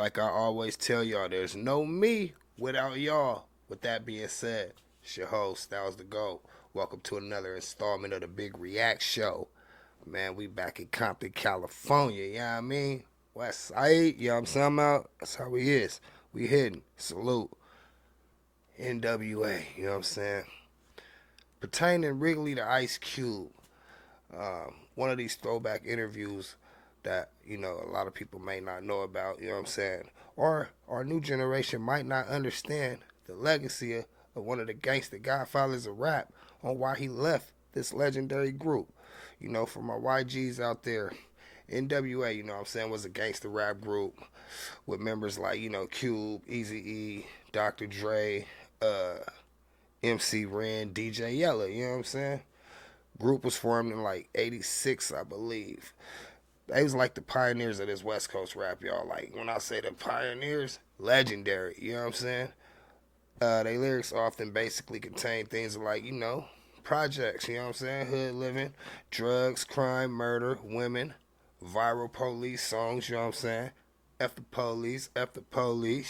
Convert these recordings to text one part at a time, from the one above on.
like I always tell y'all, there's no me without y'all. With that being said, it's your host, Styles the GOAT. Welcome to another installment of the Big React Show. Man, we back in Compton, California, you know what I mean? West Side, you know what I'm saying about? That's how we is. We hidden. Salute. N.W.A, you know what I'm saying? Pertaining Wrigley to Ice Cube, one of these throwback interviews that, a lot of people may not know about, you know what I'm saying? Or our new generation might not understand the legacy of one of the gangsta godfathers of rap on why he left this legendary group. For my YGs out there, N.W.A, you know what I'm saying, was a gangsta rap group with members like, Cube, Eazy-E, Dr. Dre, MC Ren, DJ Yella, you know what I'm saying? Group was formed in like 86, I believe. They was like the pioneers of this West Coast rap, y'all. Like, when I say the pioneers, legendary, you know what I'm saying? They lyrics often basically contain things like, projects, you know what I'm saying? Hood living, drugs, crime, murder, women, viral police songs, you know what I'm saying? F the police,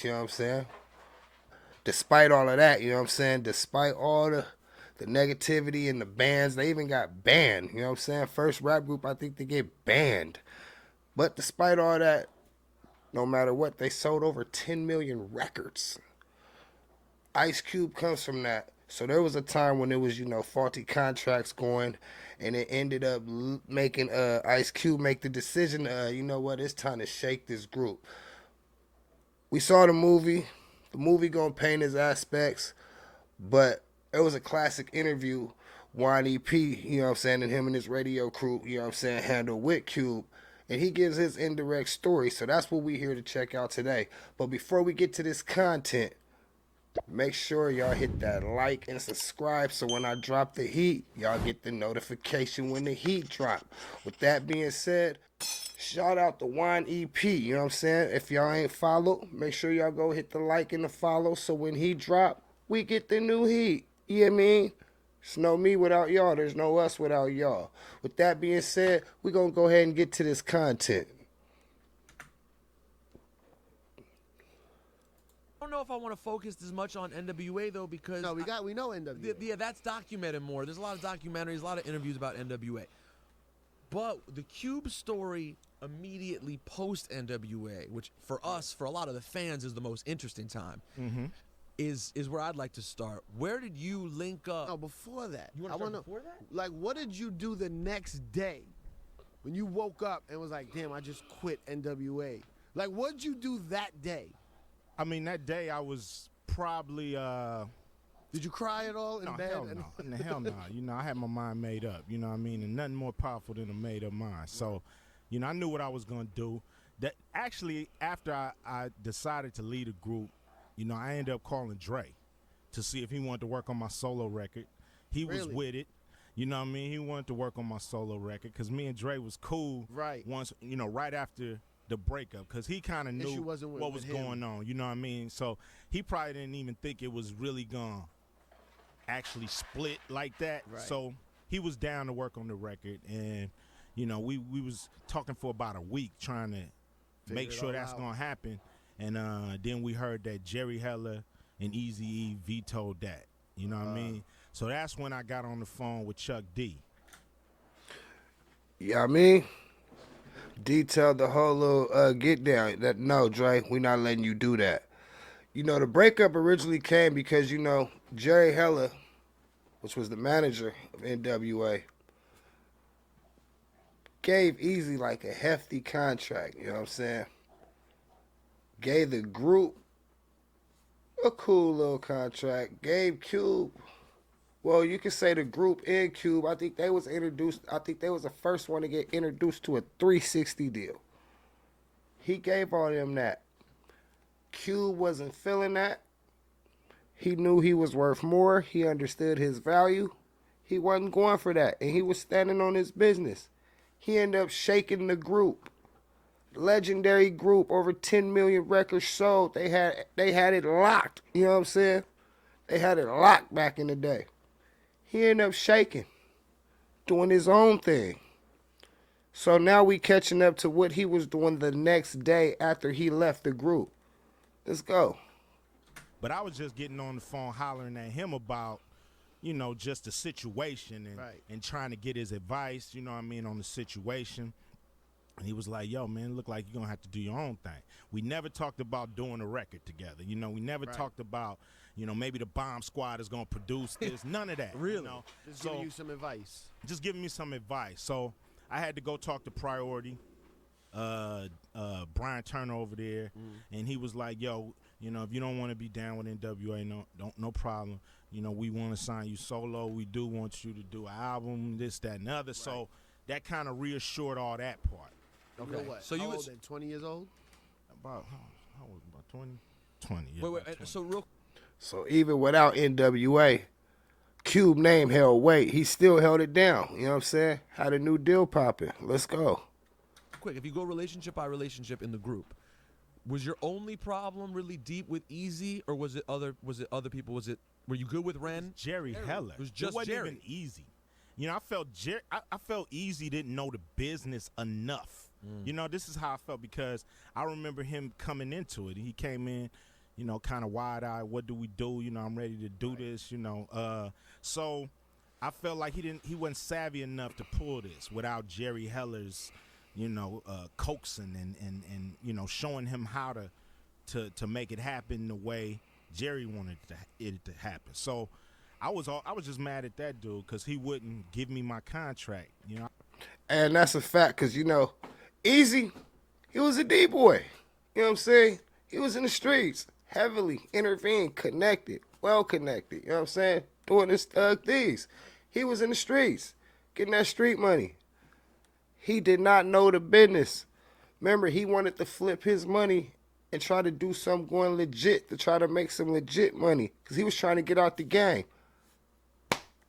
you know what I'm saying? Despite all of that, you know what I'm saying? Despite all the negativity in the bands, they even got banned, you know what I'm saying? First rap group, I think they get banned. But despite all that, no matter what, they sold over 10 million records. Ice Cube comes from that. So there was a time when there was, faulty contracts going, and it ended up making Ice Cube make the decision, you know what, it's time to shake this group. We saw the movie. The movie gonna paint his aspects, but it was a classic interview Wine EP, you know what I'm saying, and him and his radio crew, you know what I'm saying, handle with Cube. And he gives his indirect story. So that's what we here to check out today. But before we get to this content, make sure y'all hit that like and subscribe so when I drop the heat, y'all get the notification when the heat drop. With that being said, shout out the Wine EP, you know what I'm saying? If y'all ain't follow, make sure y'all go hit the like and the follow so when he drop, we get the new heat. You know what I mean? There's no me without y'all. There's no us without y'all. With that being said, we're going to go ahead and get to this content. I don't know if I want to focus as much on N.W.A. though, because No, we know N.W.A. Yeah, that's documented more. There's a lot of documentaries, a lot of interviews about N.W.A. But the Cube story immediately post N.W.A., which for us, for a lot of the fans, is the most interesting time. Is where I'd like to start. Where did you link up? No, before that. You want to start before that? Like, what did you do the next day when you woke up and was like, damn, I just quit N.W.A.? Like, what did you do that day? I mean, that day I was probably, Did you cry at all in no, bed? hell no. I had my mind made up, you know what I mean? And nothing more powerful than a made up mind. So, I knew what I was going to do. That actually, after I decided to lead a group, I ended up calling Dre to see if he wanted to work on my solo record. He was with it. You know what I mean? He wanted to work on my solo record because me and Dre was cool. Right. Once, right after the breakup, because he kind of knew what was going on. You know what I mean? So he probably didn't even think it was really going to actually split like that. Right. So he was down to work on the record. And, we was talking for about a week trying to make sure that's going to happen. And then we heard that Jerry Heller and Eazy-E vetoed that. You know what I mean? So that's when I got on the phone with Chuck D. Yeah, I mean, detailed the whole little get down. That no, Dre, we not letting you do that. The breakup originally came because, Jerry Heller, which was the manager of N.W.A, gave Eazy like a hefty contract, you know what I'm saying? Gave the group a cool little contract. Gave Cube, well, you can say the group and Cube, I think they was the first one to get introduced to a 360 deal. He gave all them that. Cube wasn't feeling that. He knew he was worth more. He understood his value. He wasn't going for that, and he was standing on his business. He ended up shaking the group. Legendary group, over 10 million records sold. They had it locked. You know what I'm saying? They had it locked back in the day. He ended up shaking, doing his own thing. So now we catching up to what he was doing the next day after he left the group. Let's go. But I was just getting on the phone hollering at him about, just the situation and trying to get his advice, on the situation. And he was like, yo, man, look like you're going to have to do your own thing. We never talked about doing a record together. We never talked about, maybe the Bomb Squad is going to produce this. None of that. Really? Just giving you some advice. Just giving me some advice. So I had to go talk to Priority, Brian Turner over there, and he was like, yo, if you don't want to be down with N.W.A, no problem. We want to sign you solo. We do want you to do an album, this, that, and the other. Right. So that kind of reassured all that part. Okay. You know what? So you was 20 years old? About 20? 20, yeah. Wait, 20. So even without N.W.A, Cube name held weight. He still held it down. You know what I'm saying? Had a new deal popping. Let's go. Quick, if you go relationship by relationship in the group, was your only problem really deep with Easy, or was it other people? Were you good with Ren? Jerry Heller. It was just wasn't Jerry. Even Easy. I felt Easy didn't know the business enough. This is how I felt, because I remember him coming into it. He came in, kind of wide-eyed. What do we do? I'm ready to do this. So I felt like he wasn't savvy enough to pull this without Jerry Heller's, coaxing and showing him how to make it happen the way Jerry wanted it to happen. So I was just mad at that dude because he wouldn't give me my contract. And that's a fact, because Easy, he was a D-boy. You know what I'm saying? He was in the streets, heavily intervened, connected, well connected. You know what I'm saying? Doing his thug things. He was in the streets, getting that street money. He did not know the business. Remember, he wanted to flip his money and try to do something going legit, to try to make some legit money, because he was trying to get out the game.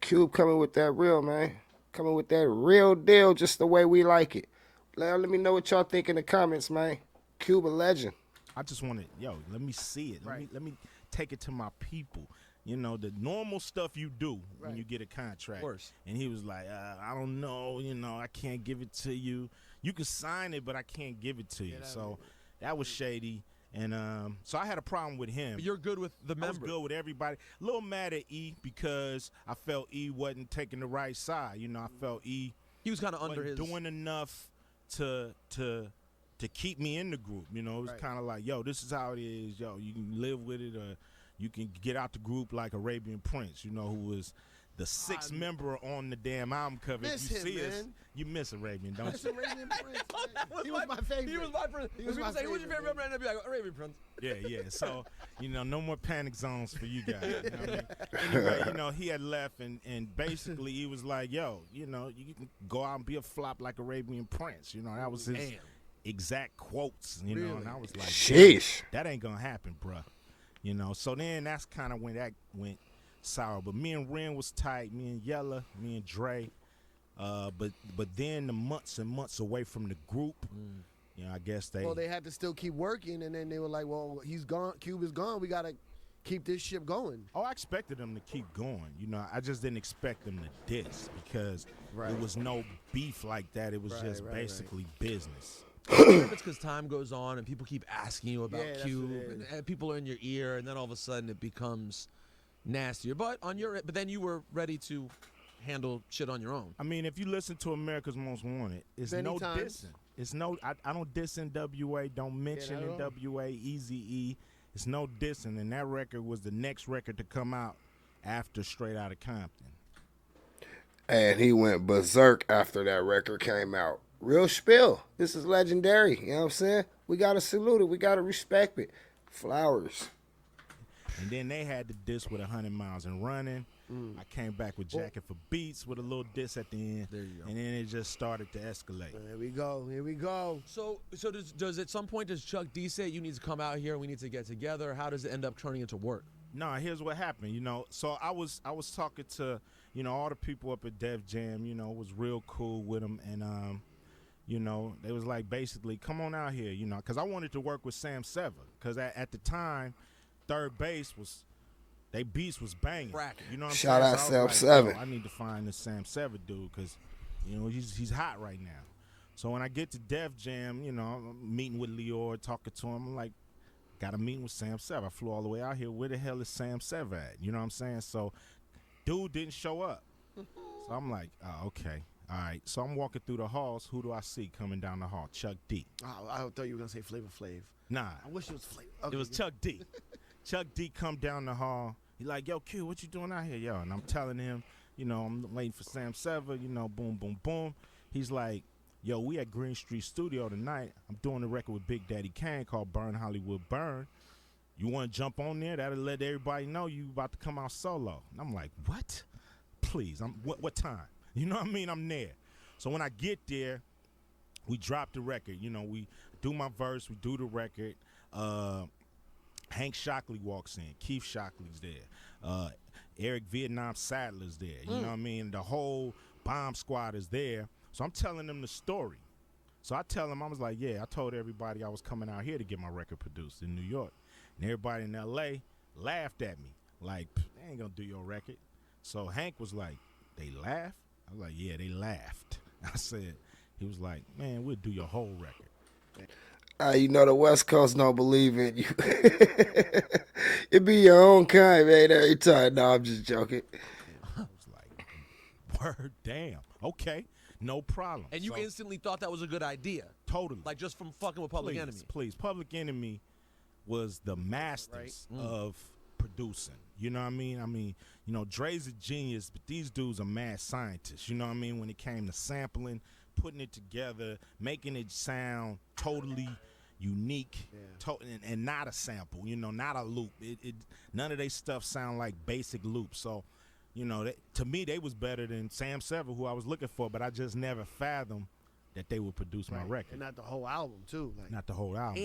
Cube coming with that real, man. Coming with that real deal, just the way we like it. Let me know what y'all think in the comments, man. Cube a legend. I just want to, let me see it. Right. Let me take it to my people. The normal stuff you do when you get a contract. Of course. And he was like, I don't know, I can't give it to you. You can sign it, but I can't give it to you. So that was shady. And so I had a problem with him. But you're good with the members. I was good with everybody. A little mad at E because I felt E wasn't taking the right side. I felt E he was kind of under his doing enough to keep me in the group. It was kind of like, yo, this is how it is. Yo, you can live with it, or you can get out the group like Arabian Prince, who was the sixth member on the damn album cover. If you see us, you miss Arabian, don't you? Arabian Prince. He was my favorite. He was my favorite. Who's your favorite member? And I'd be like, Arabian Prince. Yeah. So, no more panic zones for you guys. You know what I mean? Anyway, he had left, and basically he was like, yo, you can go out and be a flop like Arabian Prince. That was his exact quotes, Really? And I was like, sheesh, that ain't going to happen, bruh. So then that's kind of when that went sour. But me and Ren was tight. Me and Yella, me and Dre. But then the months and months away from the group, I guess they had to still keep working, and then they were like, well, he's gone. Cube is gone. We got to keep this ship going. Oh, I expected them to keep going. I just didn't expect them to diss, because it was no beef like that. It was just basically business. It's because time goes on and people keep asking you about Cube, and people are in your ear, and then all of a sudden it becomes nastier. But then you were ready to handle shit on your own. I mean, if you listen to America's Most Wanted, it's no dissing. It's no, I don't diss N.W.A. Don't mention N.W.A. Eazy-E. It's no dissing, and that record was the next record to come out after Straight Outta Compton. And he went berserk after that record came out. Real spill. This is legendary. You know what I'm saying? We got to salute it. We got to respect it. Flowers. And then they had the diss with 100 Miles and Running. I came back with Jacket for Beats with a little diss at the end. There you go. And then it just started to escalate. Here we go. So does at some point does Chuck D say you need to come out here, we need to get together? How does it end up turning into work? No, here's what happened. So I was talking to all the people up at Def Jam. Was real cool with them, and they was like, basically, come on out here, because I wanted to work with Sam Sever, because at the time, Third Base was. They beats was banging. You know what I'm Shout saying? out Sam Seven. I need to find this Sam Seven dude, because he's hot right now. So when I get to Def Jam, you know, I'm meeting with Lior, talking to him. I'm like, got a meeting with Sam Sev. I flew all the way out here. Where the hell is Sam Sev at? You know what I'm saying? So dude didn't show up. So I'm like, oh, okay. All right. So I'm walking through the halls. Who do I see coming down the hall? Chuck D. Oh, I thought you were gonna say Flavor Flav. Nah. I wish it was Flavor. Okay, It was Chuck D. Chuck D come down the hall. He like, yo, Q, what you doing out here, yo? And I'm telling him, you know, I'm waiting for Sam Sever, you know, boom, boom, boom. He's like, yo, we at Green Street Studio tonight. I'm doing a record with Big Daddy Kane called Burn Hollywood Burn. You want to jump on there? That'll let everybody know you about to come out solo. And I'm like, what? Please, what time? You know what I mean? I'm there. So when I get there, we drop the record. You know, we do my verse, we do the record. Hank Shockley walks in. Keith Shockley's there. Eric Vietnam Sadler's there. You know what I mean? The whole bomb squad is there. So I'm telling them the story. So I tell them, I was like, yeah, I told everybody I was coming out here to get my record produced in New York. And everybody in L.A. laughed at me. Like, they ain't going to do your record. So Hank was like, they laughed? I was like, yeah, they laughed. I said, he was like, man, we'll do your whole record. You know the West Coast don't believe in you. It be your own kind, man, every time. No, I'm just joking. I was like, word, damn. Okay, no problem. And you instantly thought that was a good idea. Totally. Like just from fucking with Public Enemy. Please. Public Enemy was the masters of producing. You know what I mean? I mean, you know, Dre's a genius, but these dudes are mad scientists. You know what I mean? When it came to sampling, putting it together, making it sound totally unique, and not a sample, you know, not a loop. None of their stuff sound like basic loops. So, you know, to me, they was better than Sam Sever, who I was looking for, but I just never fathomed that they would produce my record. And not the whole album, too. Like, not the whole album.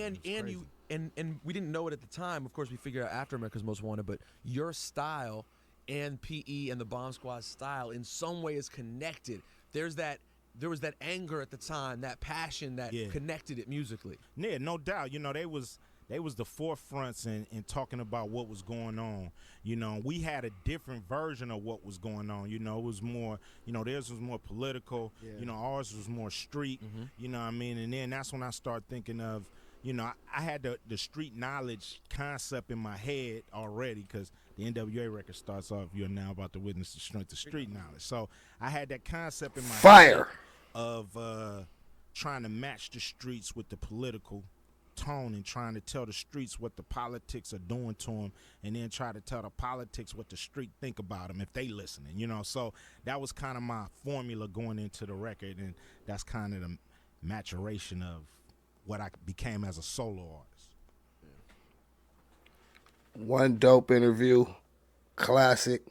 And we didn't know it at the time. Of course, we figured out after America's Most Wanted, but your style and PE and the Bomb Squad style in some way is connected. There was that anger at the time, that passion that connected it musically. Yeah, no doubt. You know, they was the forefronts in talking about what was going on. You know, we had a different version of what was going on. You know, it was more, you know, theirs was more political. Yeah. You know, ours was more street. You know what I mean? And then that's when I started thinking of, you know, I had the street knowledge concept in my head already, because the N.W.A. record starts off, you're now about to witness the strength of street knowledge. So I had that concept in my head of trying to match the streets with the political tone and trying to tell the streets what the politics are doing to them, and then try to tell the politics what the street think about them if they listening, you know. So that was kind of my formula going into the record, and that's kind of the maturation of what I became as a solo artist. One dope interview, classic.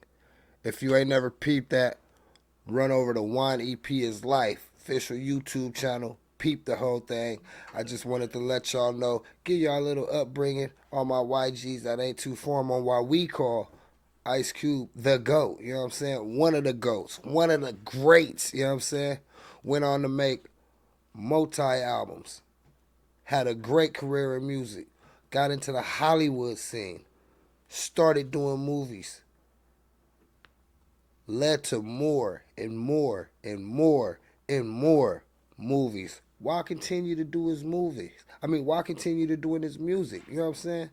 If you ain't never peeped that, run over to Juan EP is Life, official YouTube channel. Peep the whole thing. I just wanted to let y'all know, give y'all a little upbringing on my YGs that ain't too formal on why we call Ice Cube the GOAT. You know what I'm saying? One of the GOATs. One of the greats. You know what I'm saying? Went on to make multi-albums. Had a great career in music. Got into the Hollywood scene. Started doing movies. Led to more and more and more and more movies. Why continue to do his movies? I mean, why continue to doing his music? You know what I'm saying?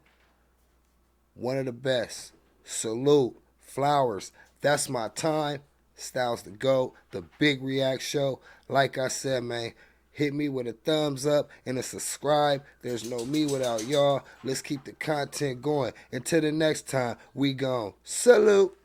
One of the best. Salute. Flowers. That's my time. Styles the GOAT. The Big React Show. Like I said, man, hit me with a thumbs up and a subscribe. There's no me without y'all. Let's keep the content going. Until the next time, we gone. Salute.